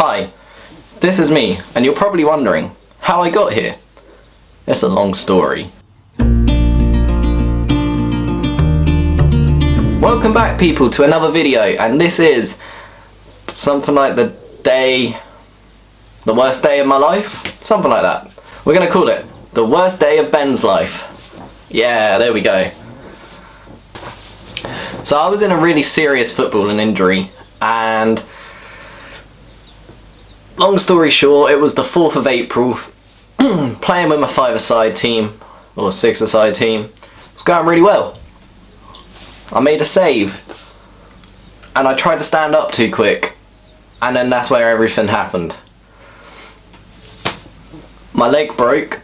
Hi, this is me, and you're probably wondering how I got here. It's a long story. Welcome back, people, to another video, and this is something like the worst day of my life? Something like that. We're gonna call it the worst day of Ben's life. Yeah, there we go. So I was in a really serious footballing injury, and long story short, it was the 4th of April, playing with my 5-a-side team, or 6-a-side team. It was going really well. I made a save, and I tried to stand up too quick, and then that's where everything happened. My leg broke,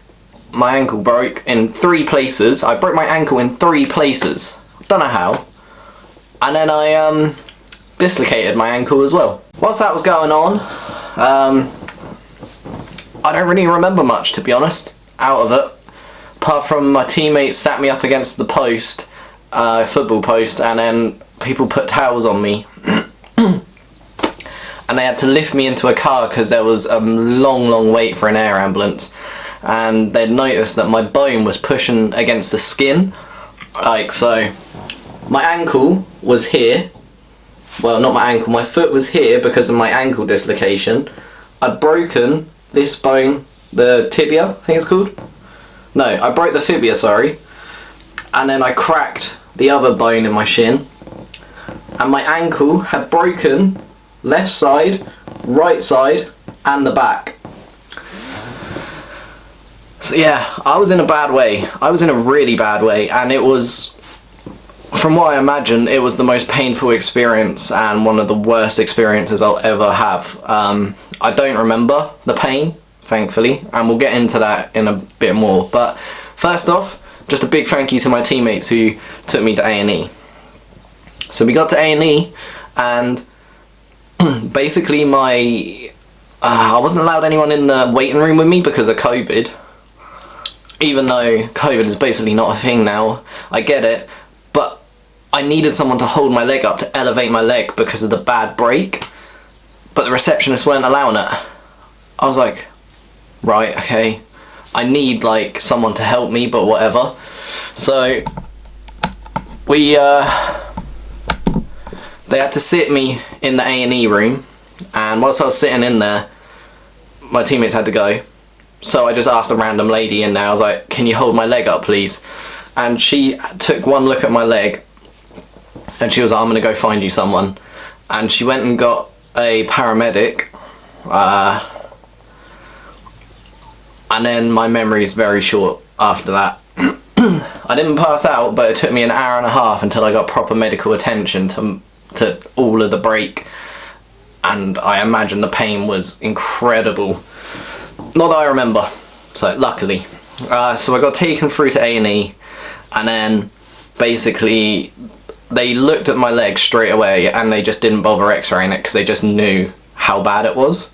my ankle broke in 3 places. I broke my ankle in 3 places. Don't know how. And then I dislocated my ankle as well. Whilst that was going on, I don't really remember much, to be honest, out of it. Apart from my teammates sat me up against the post, football post, and then people put towels on me. And they had to lift me into a car because there was a long wait for an air ambulance. And they'd noticed that my bone was pushing against the skin. Like so. My ankle was here. Well, not my ankle, my foot was here because of my ankle dislocation. I'd broken this bone, the tibia, I think it's called. No, I broke the fibia, sorry. And then I cracked the other bone in my shin. And my ankle had broken left side, right side, and the back. So yeah, I was in a bad way. I was in a really bad way, and it was, from what I imagine, it was the most painful experience and one of the worst experiences I'll ever have. I don't remember the pain, thankfully, and we'll get into that in a bit more. But first off, just a big thank you to my teammates who took me to A&E. So we got to A&E, and basically I wasn't allowed anyone in the waiting room with me because of COVID. Even though COVID is basically not a thing now, I get it, but I needed someone to hold my leg up, to elevate my leg because of the bad break, but the receptionists weren't allowing it. I was like, right, okay, I need like someone to help me, but whatever. So they had to sit me in the A&E room, and whilst I was sitting in there, my teammates had to go. So I just asked a random lady in there, I was like, can you hold my leg up, please? And she took one look at my leg, and she was like, I'm gonna go find you someone. And she went and got a paramedic, and then my memory is very short after that. I didn't pass out, but it took me an hour and a half until I got proper medical attention to all of the break, and I imagine the pain was incredible. Not that I remember, so luckily. So I got taken through to A&E, and then basically they looked at my leg straight away and they just didn't bother x-raying it because they just knew how bad it was.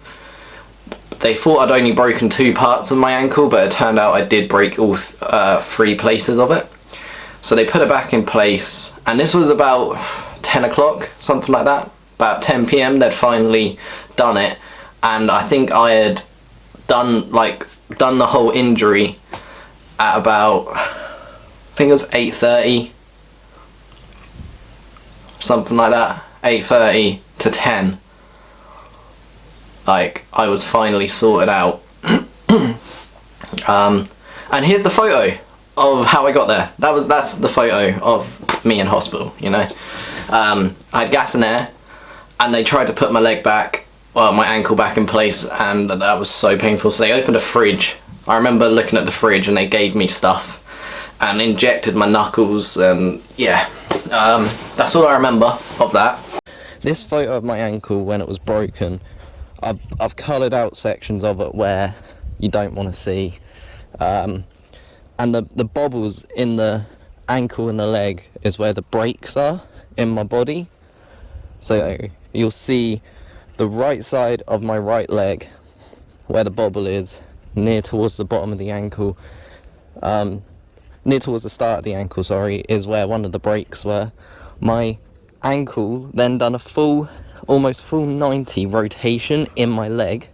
They thought I'd only broken 2 parts of my ankle, but it turned out I did break all 3 places of it. So they put it back in place, and this was about 10 o'clock, something like that. About 10 PM they'd finally done it, and I think I had done the whole injury at about, I think it was 8:30, something like that, 8:30 to 10. Like, I was finally sorted out. And here's the photo of how I got there. That's the photo of me in hospital, you know. I had gas and air, and they tried to put my leg back, well, my ankle back in place, and that was so painful. So they opened a fridge. I remember looking at the fridge, and they gave me stuff and injected my knuckles, and yeah, that's all I remember of that. This photo of my ankle when it was broken, I've coloured out sections of it where you don't want to see, and the bobbles in the ankle and the leg is where the breaks are in my body. So you'll see the right side of my right leg where the bobble is, near towards the bottom of the ankle, near towards the start of the ankle, sorry, is where one of the breaks were. My ankle then done a full almost full 90 rotation in my leg,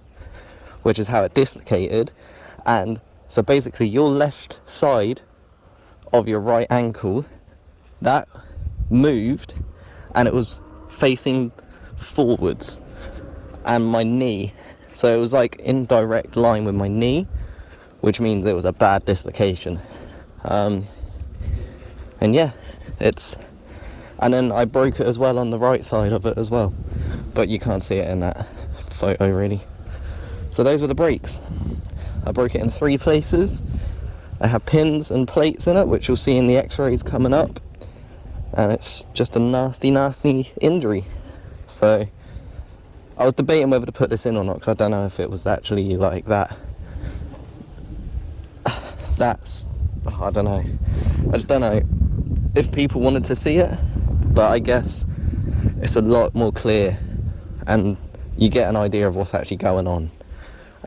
which is how it dislocated. And so basically your left side of your right ankle, that moved and it was facing forwards, and my knee, so it was like in direct line with my knee, which means it was a bad dislocation. And yeah, and then I broke it as well on the right side of it as well, but you can't see it in that photo really. So those were the breaks. I broke it in 3 places. I have pins and plates in it, which you'll see in the x-rays coming up, and it's just a nasty injury. So I was debating whether to put this in or not, because I don't know if it was actually like that. I don't know. I just don't know if people wanted to see it, but I guess it's a lot more clear and you get an idea of what's actually going on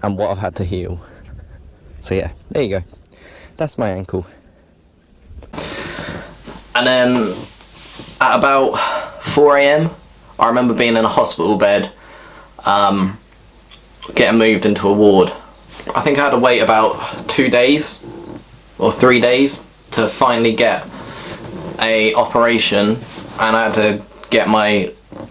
and what I've had to heal. So yeah, there you go. That's my ankle. And then at about 4 a.m, I remember being in a hospital bed, getting moved into a ward. I think I had to wait about 2 days or 3 days to finally get a operation, and I had to get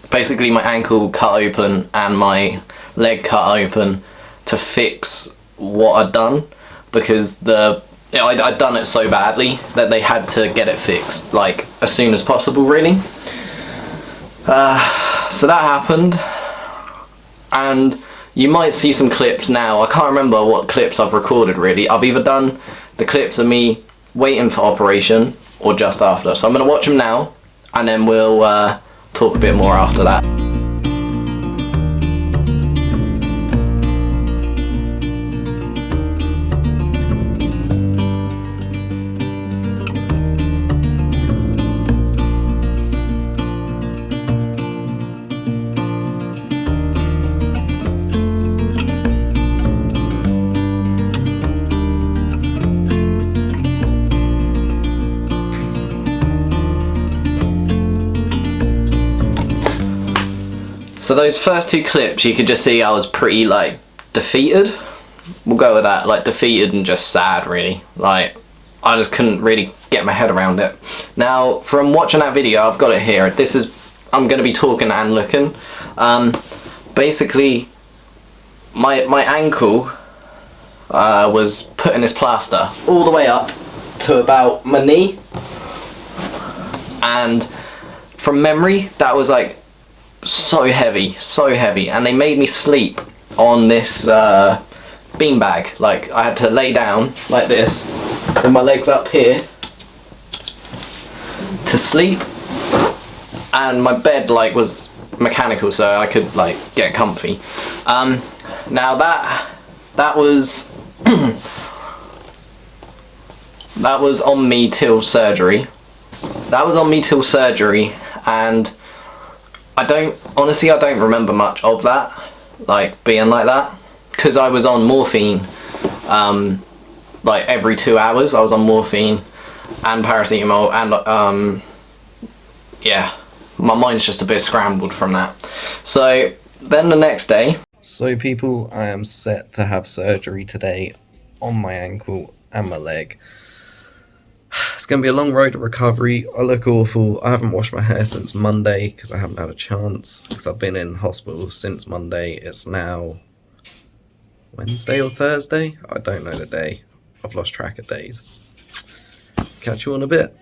basically my ankle cut open and my leg cut open to fix what I'd done, because I'd done it so badly that they had to get it fixed like as soon as possible really. So that happened, and you might see some clips now. I can't remember what clips I've recorded really. I've either done the clips of me waiting for operation or just after, so I'm going to watch them now and then we'll talk a bit more after that. So those first 2 clips, you could just see I was pretty like defeated. We'll go with that, like defeated and just sad really. Like I just couldn't really get my head around it. Now from watching that video, I've got it here. I'm going to be talking and looking. Basically my ankle was put in this plaster all the way up to about my knee, and from memory that was like so heavy, and they made me sleep on this beanbag. Like I had to lay down like this with my legs up here to sleep, and my bed like was mechanical, so I could like get comfy. Now that was that was on me till surgery. And I don't remember much of that, like being like that, because I was on morphine like every 2 hours. I was on morphine and paracetamol, and yeah, my mind's just a bit scrambled from that. So then the next day, so people, I am set to have surgery today on my ankle and my leg. It's going to be a long road to recovery. I look awful. I haven't washed my hair since Monday because I haven't had a chance, because I've been in hospital since Monday. It's now Wednesday or Thursday. I don't know the day. I've lost track of days. Catch you on a bit.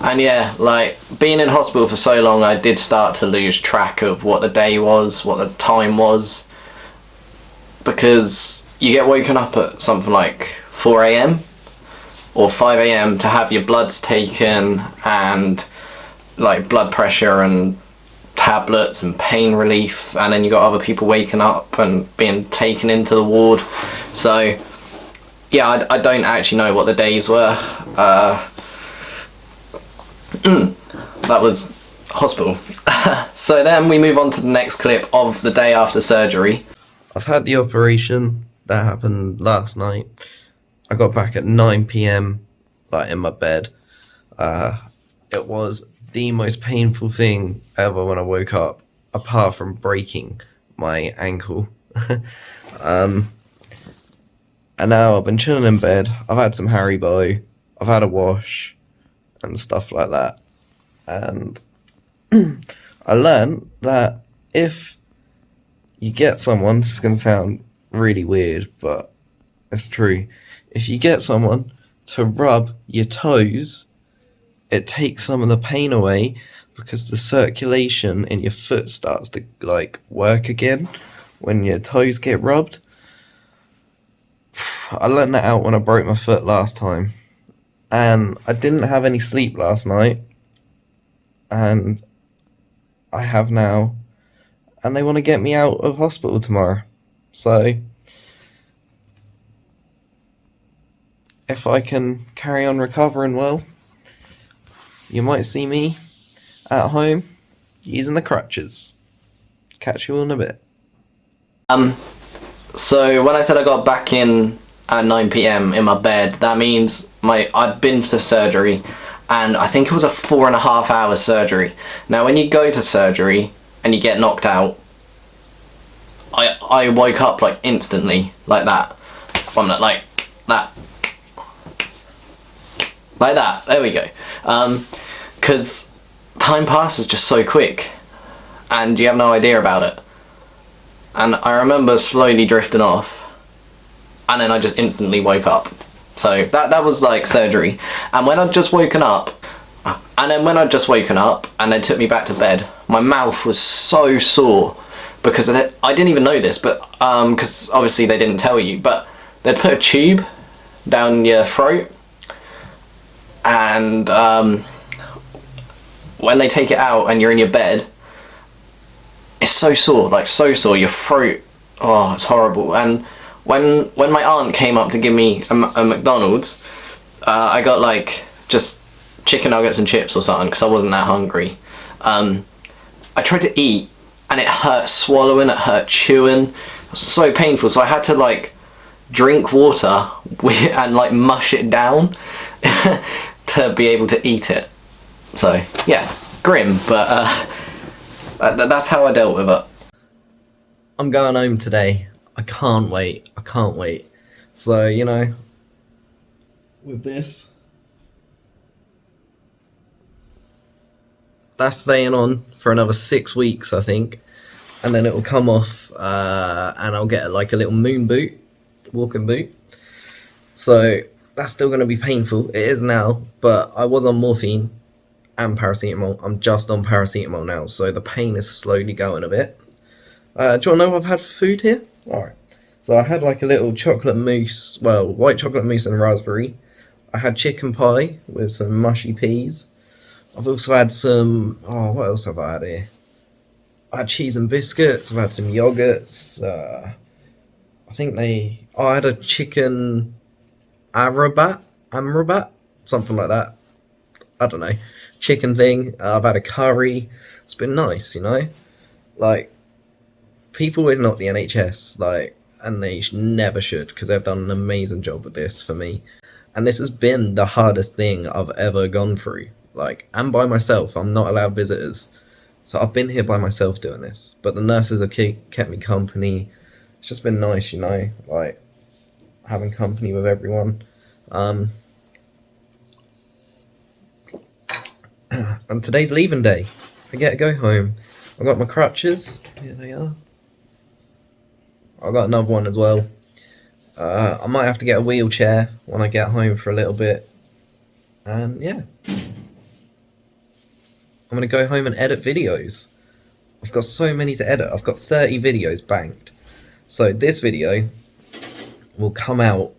And yeah, like being in hospital for so long, I did start to lose track of what the day was, what the time was, because you get woken up at something like 4 a.m. or 5 a.m. to have your bloods taken, and like blood pressure and tablets and pain relief, and then you got other people waking up and being taken into the ward. So yeah, I don't actually know what the days were. That was hospital. So then we move on to the next clip of the day after surgery. I've had the operation that happened last night. I got back at 9 p.m, like in my bed. It was the most painful thing ever when I woke up. apart from breaking my ankle. And now I've been chilling in bed. I've had some Haribo, I've had a wash, and stuff like that. And I learned that if you get someone, this is going to sound really weird, but it's true. If you get someone to rub your toes, it takes some of the pain away because the circulation in your foot starts to like work again when your toes get rubbed. I learned that out when I broke my foot last time, and I didn't have any sleep last night, and I have now, and they want to get me out of hospital tomorrow. So if I can carry on recovering well, you might see me at home using the crutches. Catch you all in a bit. So when I said I got back in at 9 PM in my bed, that means I'd been to surgery, and I think it was a 4.5 hour surgery. Now when you go to surgery and you get knocked out, I woke up like instantly, like that. Well, not like that. Like that, there we go. Because time passes just so quick and you have no idea about it. And I remember slowly drifting off, and then I just instantly woke up. So that was like surgery. And when I'd just woken up, and they took me back to bed, my mouth was so sore because I didn't even know this, but because obviously they didn't tell you, but they'd put a tube down your throat, and when they take it out and you're in your bed, it's so sore, like so sore, your throat, oh, it's horrible. And when my aunt came up to give me a McDonald's, I got like just chicken nuggets and chips or something because I wasn't that hungry. I tried to eat and it hurt swallowing, it hurt chewing, it was so painful, so I had to like drink water and like mush it down to be able to eat it. So yeah, grim, but that's how I dealt with it. I'm going home today. I can't wait. So, you know, with this, that's staying on for another 6 weeks, I think, and then it will come off, and I'll get like a little moon boot, walking boot. So that's still going to be painful. It is now, but I was on morphine and paracetamol. I'm just on paracetamol now, so the pain is slowly going a bit. Do you want to know what I've had for food here? Alright, so I had like a little chocolate mousse, well, white chocolate mousse and raspberry. I had chicken pie with some mushy peas. I've also had some, what else have I had here? I had cheese and biscuits, I've had some yogurts, I had a chicken amrabat, something like that. I don't know. Chicken thing. I've had a curry. It's been nice, you know? Like, people always knock the NHS, like, and they never should, because they've done an amazing job with this for me. And this has been the hardest thing I've ever gone through. Like, and by myself. I'm not allowed visitors. So I've been here by myself doing this. But the nurses have kept me company. It's just been nice, you know? Like, having company with everyone. And today's leaving day. I get to go home. I've got my crutches. Here they are. I've got another one as well. I might have to get a wheelchair when I get home for a little bit. And yeah. I'm going to go home and edit videos. I've got so many to edit. I've got 30 videos banked. So this video will come out...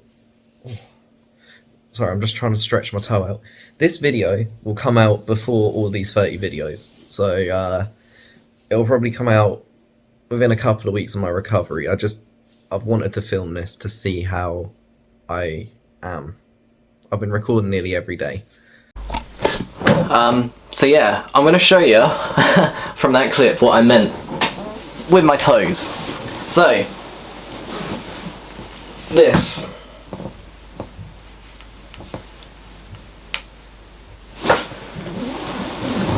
Sorry, I'm just trying to stretch my toe out. This video will come out before all these 30 videos. So it'll probably come out within a couple of weeks of my recovery. I've wanted to film this to see how I am. I've been recording nearly every day. So yeah, I'm going to show you from that clip what I meant with my toes. So, this.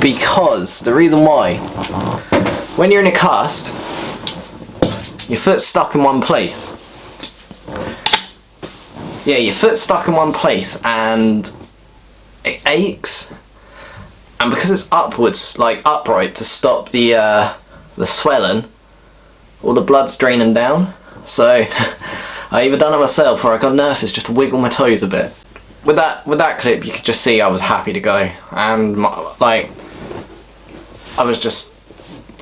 Because the reason why when you're in a cast, your foot's stuck in one place. Yeah, your foot's stuck in one place and it aches. And because it's upwards, like upright, to stop the swelling, all the blood's draining down. So I either done it myself or I got nurses just to wiggle my toes a bit. With that clip, you could just see I was happy to go, and I was just,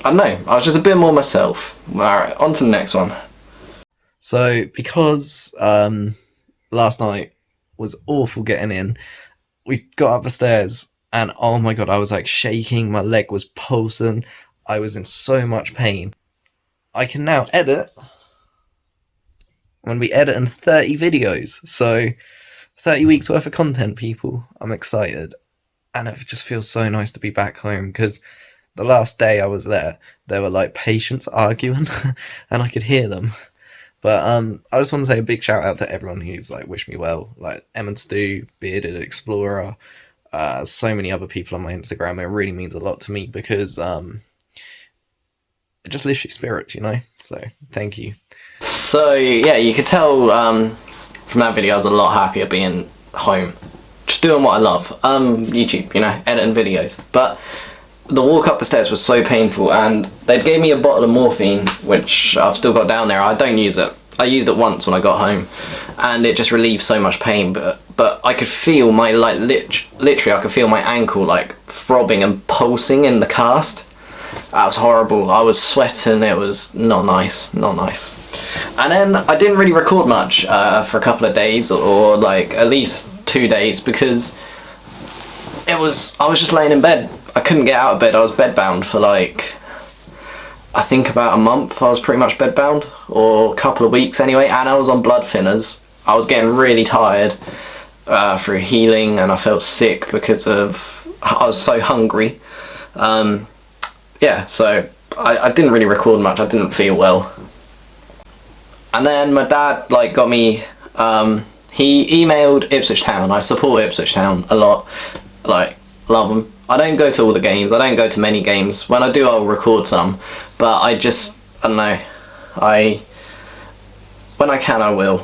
I don't know, I was just a bit more myself. Alright, on to the next one. So because last night was awful getting in, we got up the stairs and oh my god, I was like shaking, my leg was pulsing, I was in so much pain. I can now edit. I'm going to be editing 30 videos, so 30 weeks worth of content, people. I'm excited. And it just feels so nice to be back home, because the last day I was there were like patients arguing and I could hear them. But I just want to say a big shout out to everyone who's like wished me well, like Em and Stu, Bearded Explorer, so many other people on my Instagram. It really means a lot to me because it just lifts your spirits, you know? So thank you. So yeah, you could tell from that video I was a lot happier being home, just doing what I love. YouTube, you know, editing videos. But the walk up the stairs was so painful, and they gave me a bottle of morphine, which I've still got down there. I don't use it. I used it once when I got home, and it just relieved so much pain. But I could feel my literally I could feel my ankle like throbbing and pulsing in the cast. That was horrible. I was sweating. It was not nice. Not nice. And then I didn't really record much for a couple of days, or like at least 2 days, because I was just laying in bed. I couldn't get out of bed. I was bedbound for like, I think about a month. I was pretty much bedbound, or a couple of weeks anyway, and I was on blood thinners. I was getting really tired through healing, and I felt sick because I was so hungry. Yeah, so I didn't really record much. I didn't feel well. And then my dad like got me, he emailed Ipswich Town. I support Ipswich Town a lot, like love them. I don't go to all the games, I don't go to many games. When I do, I'll record some, but I don't know, when I can I will.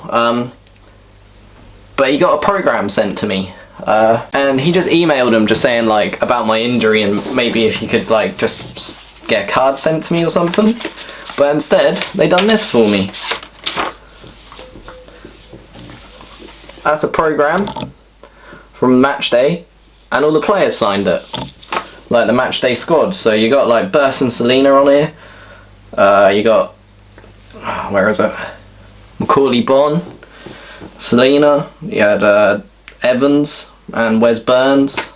But he got a program sent to me, and he just emailed him just saying like about my injury, and maybe if he could like just get a card sent to me or something. But instead, they done this for me. That's a program from match day, and all the players signed it, like the match day squad. So you got like Burst and Selena on here. You got, where is it? Macaulay Bonne, Selena. You had Evans and Wes Burns.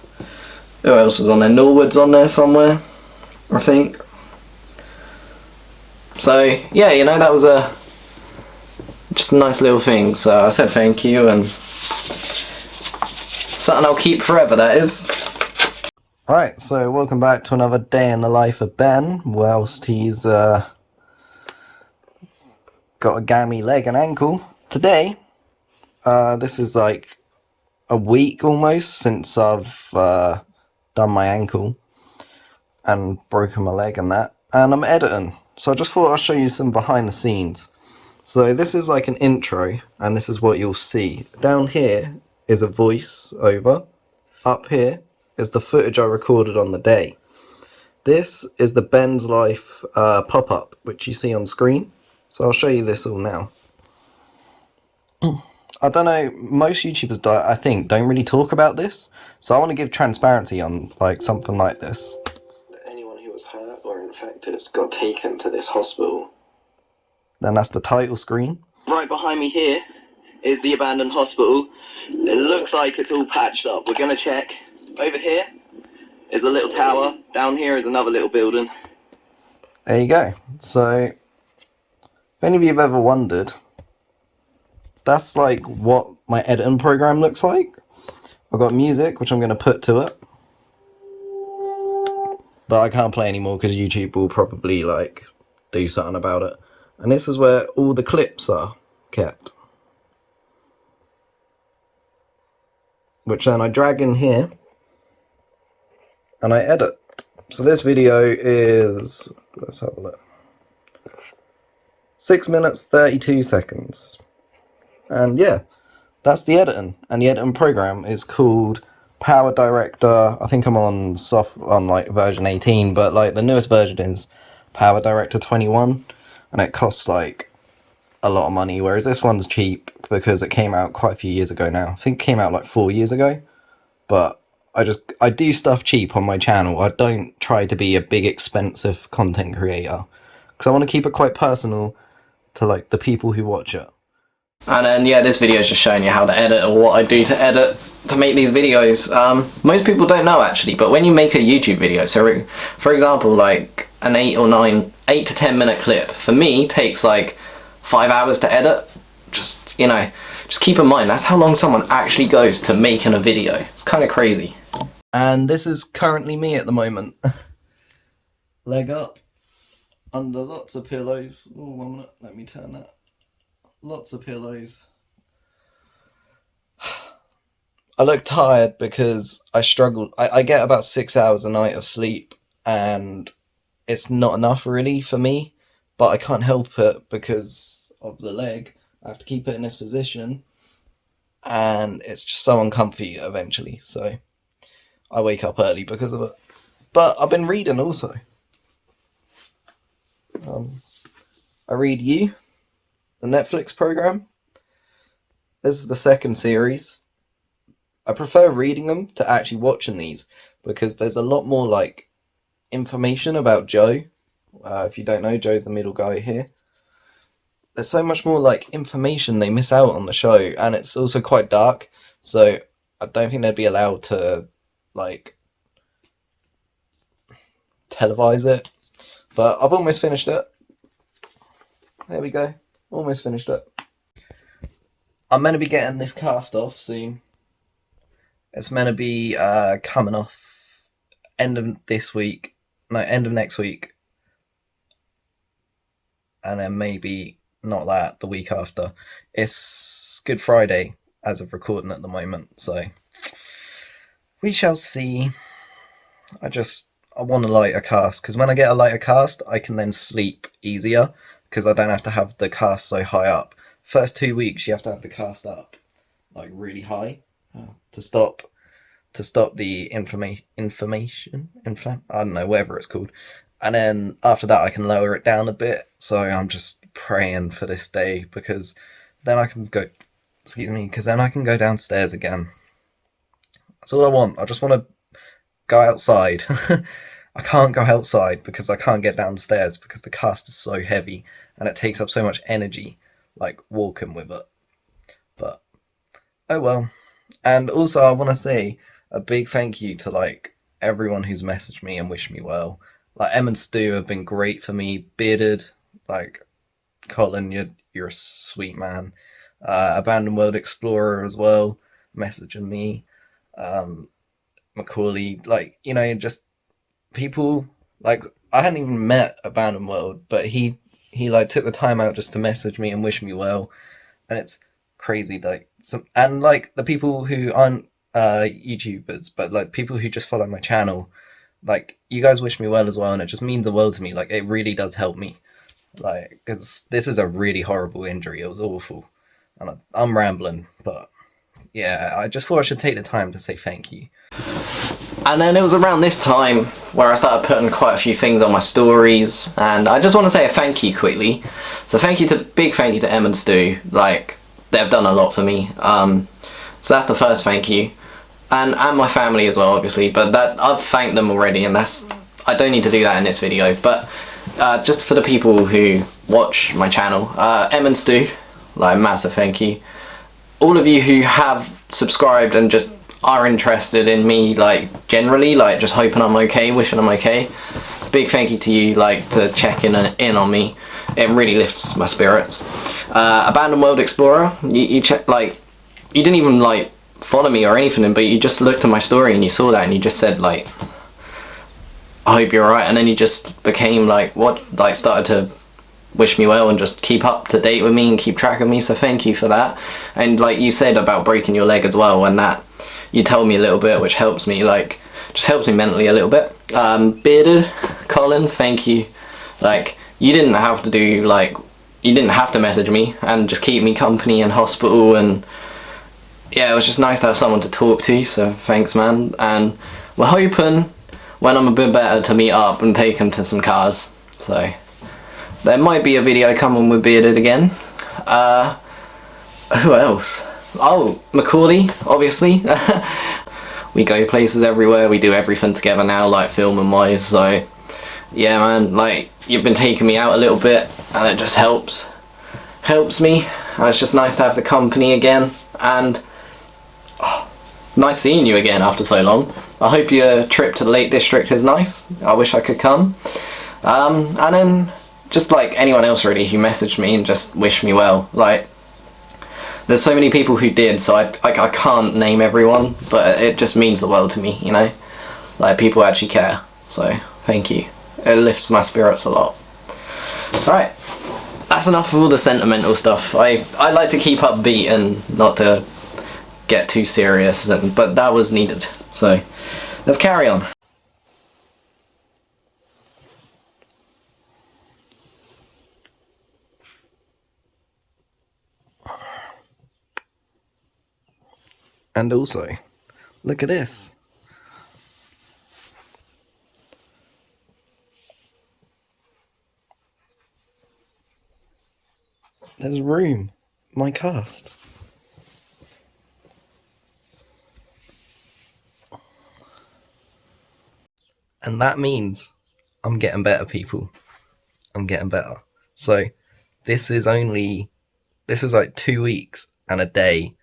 Who else was on there? Norwood's on there somewhere, I think. So yeah, you know, that was just a nice little thing. So I said thank you, and something I'll keep forever, that is. Alright, so welcome back to another day in the life of Ben, whilst he's got a gammy leg and ankle. Today, this is like a week almost since I've done my ankle and broken my leg and that, and I'm editing. So I just thought I'll show you some behind the scenes. So this is like an intro, and this is what you'll see. Down here is a voice over. Up here is the footage I recorded on the day. This is the Benslife pop-up, which you see on screen. So I'll show you this all now. I don't know, most YouTubers, I think, don't really talk about this. So I want to give transparency on like something like this. Anyone who was hurt or infected got taken to this hospital. Then that's the title screen. Right behind me here is the abandoned hospital. It looks like it's all patched up. We're going to check. Over here is a little tower. Down here is another little building. There you go. So, if any of you have ever wondered, that's like what my editing program looks like. I've got music, which I'm going to put to it. But I can't play anymore because YouTube will probably like do something about it. And this is where all the clips are kept, which then I drag in here and I edit. So this video is, let's have a look, 6 minutes 32 seconds. And yeah, that's the editing. And the editing program is called Power Director. I think I'm on like version 18, but like the newest version is Power Director 21, and it costs like a lot of money, whereas this one's cheap because it came out quite a few years ago now. I think it came out like 4 years ago. But I do stuff cheap on my channel. I don't try to be a big expensive content creator because I want to keep it quite personal to like the people who watch it. And then yeah, this video is just showing you how to edit or what I do to edit to make these videos. Most people don't know actually, but when you make a YouTube video, so for example, like an 8 to 10 minute clip, for me takes like 5 hours to edit. Just, you know, just keep in mind that's how long someone actually goes to making a video. It's kind of crazy. And this is currently me at the moment. Leg up, under lots of pillows. Oh, 1 minute, let me turn that. Lots of pillows. I look tired because I struggle. I get about 6 hours a night of sleep, and it's not enough really for me, but I can't help it because of the leg. I have to keep it in this position, and it's just so uncomfy eventually, so I wake up early because of it. But I've been reading also. I read You, the Netflix program. This is the second series. I prefer reading them to actually watching these because there's a lot more like information about Joe. If you don't know, Joe's the middle guy here. There's so much more like information they miss out on the show, and it's also quite dark, so I don't think they'd be allowed to like televise it. But I've almost finished it. There we go. Almost finished it. I'm meant to be getting this cast off soon. It's meant to be coming off end of next week. And then maybe not that, the week after. It's Good Friday as of recording at the moment, so we shall see. I want a lighter cast, because when I get a lighter cast, I can then sleep easier, because I don't have to have the cast so high up. First 2 weeks, you have to have the cast up, like really high, to stop the inflammation, I don't know, whatever it's called. And then after that, I can lower it down a bit. So I'm just praying for this day, because then I can go, then I can go downstairs again. That's all I want. I just want to go outside. I can't go outside because I can't get downstairs because the cast is so heavy and it takes up so much energy, like walking with it. But oh well. And also I want to say a big thank you to like everyone who's messaged me and wished me well. Like Em and Stu have been great for me. Bearded, like Colin, you're a sweet man. Abandoned World Explorer as well, messaging me. Macaulay, like, you know, just people, like, I hadn't even met Abandoned World, but he like took the time out just to message me and wish me well, and it's crazy, like, and like the people who aren't YouTubers, but like people who just follow my channel, like, you guys wish me well as well, and it just means the world to me. Like, it really does help me, like, because this is a really horrible injury. It was awful, and I'm rambling, but yeah, I just thought I should take the time to say thank you. And then it was around this time where I started putting quite a few things on my stories, and I just want to say a thank you quickly. So big thank you to Em and Stu. Like, they've done a lot for me. So that's the first thank you, and my family as well, obviously. But that I've thanked them already, and I don't need to do that in this video. But just for the people who watch my channel, Em and Stu, like, massive thank you. All of you who have subscribed and just are interested in me, like, generally, like, just hoping I'm okay, wishing I'm okay, big thank you to you, like, to check in on me. It really lifts my spirits. Abandoned World Explorer, you check, like, you didn't even, like, follow me or anything, but you just looked at my story and you saw that and you just said, like, I hope you're alright, and then you just became, like, started to wish me well and just keep up to date with me and keep track of me, so thank you for that. And like you said about breaking your leg as well, and that you told me a little bit, which helps me, like, just helps me mentally a little bit. Bearded, Colin, thank you. Like, you didn't have to do, like, you didn't have to message me and just keep me company in hospital, and yeah, it was just nice to have someone to talk to, so thanks, man. And we're hoping when I'm a bit better to meet up and take him to some cars, so there might be a video coming with Bearded again. Who else? Oh, Macaulay, obviously. We go places everywhere, we do everything together now, like filming wise, so yeah, man, like, you've been taking me out a little bit and it just helps me, and it's just nice to have the company again, and nice seeing you again after so long. I hope your trip to the Lake District is nice. I wish I could come. And then just like anyone else really who messaged me and just wished me well, like, there's so many people who did, so I can't name everyone, but it just means the world to me, you know? Like, people actually care, so thank you. It lifts my spirits a lot. Alright, that's enough of all the sentimental stuff. I like to keep upbeat and not to get too serious, but that was needed, so let's carry on. And also, look at this. There's room. My cast. And that means I'm getting better, people. I'm getting better. So this is like 2 weeks and a day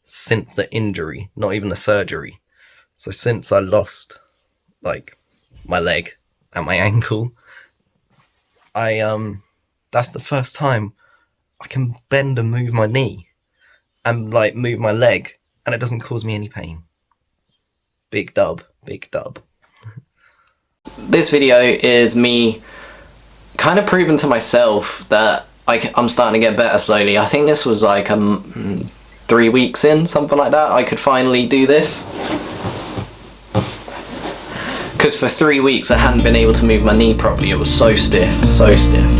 since the injury, not even the surgery. So since I lost like my leg and my ankle, that's the first time I can bend and move my knee and like move my leg, and it doesn't cause me any pain. Big dub, big dub. This video is me kind of proving to myself that I'm starting to get better slowly. I think this was like 3 weeks in, something like that, I could finally do this. Because for 3 weeks I hadn't been able to move my knee properly. It was so stiff, so stiff.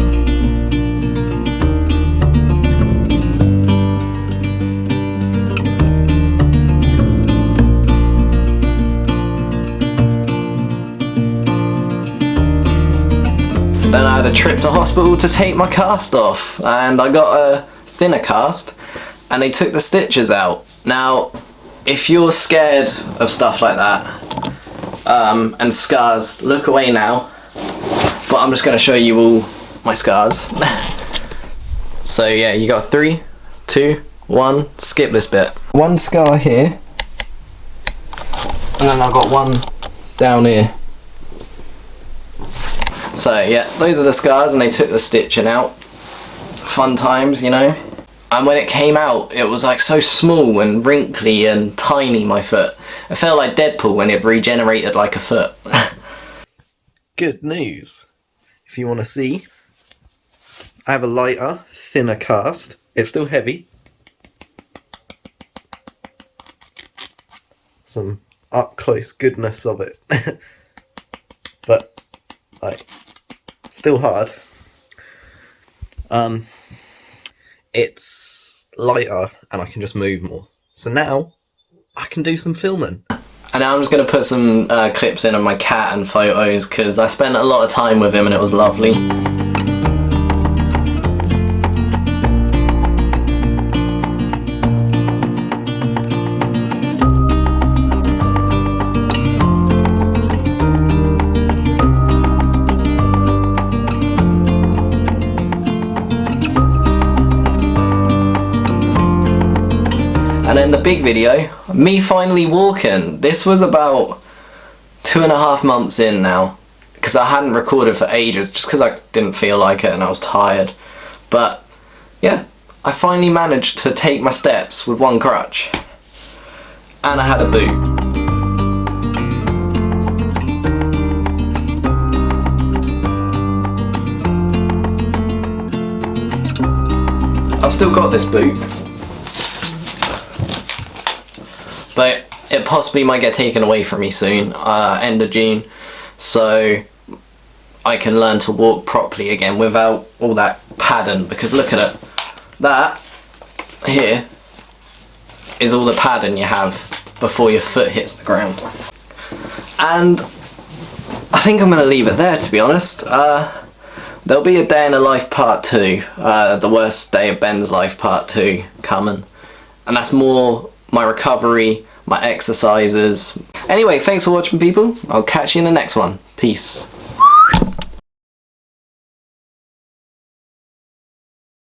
Then I had a trip to hospital to take my cast off, and I got a thinner cast, and they took the stitches out. Now, if you're scared of stuff like that, and scars, look away now, but I'm just going to show you all my scars. So yeah, you got 3, 2, 1, skip this bit. One scar here, and then I've got one down here. So yeah, those are the scars, and they took the stitching out. Fun times, you know. And when it came out, it was like so small and wrinkly and tiny, my foot. It felt like Deadpool when it regenerated like a foot. Good news. If you want to see, I have a lighter, thinner cast. It's still heavy. Some up close goodness of it. But like, still hard. It's lighter and I can just move more. So now I can do some filming. And now I'm just going to put some clips in of my cat and photos, because I spent a lot of time with him and it was lovely. And then the big video, me finally walking. This was about 2.5 months in now, because I hadn't recorded for ages, just because I didn't feel like it and I was tired. But yeah, I finally managed to take my steps with one crutch. And I had a boot. I've still got this boot. But it possibly might get taken away from me soon, end of June, so I can learn to walk properly again without all that padding, because look at it, that here is all the padding you have before your foot hits the ground. And I think I'm going to leave it there, to be honest. There'll be a day in the life part 2, the worst day of Ben's life part 2 coming, and that's more my recovery, my exercises. Anyway, thanks for watching, people. I'll catch you in the next one. Peace.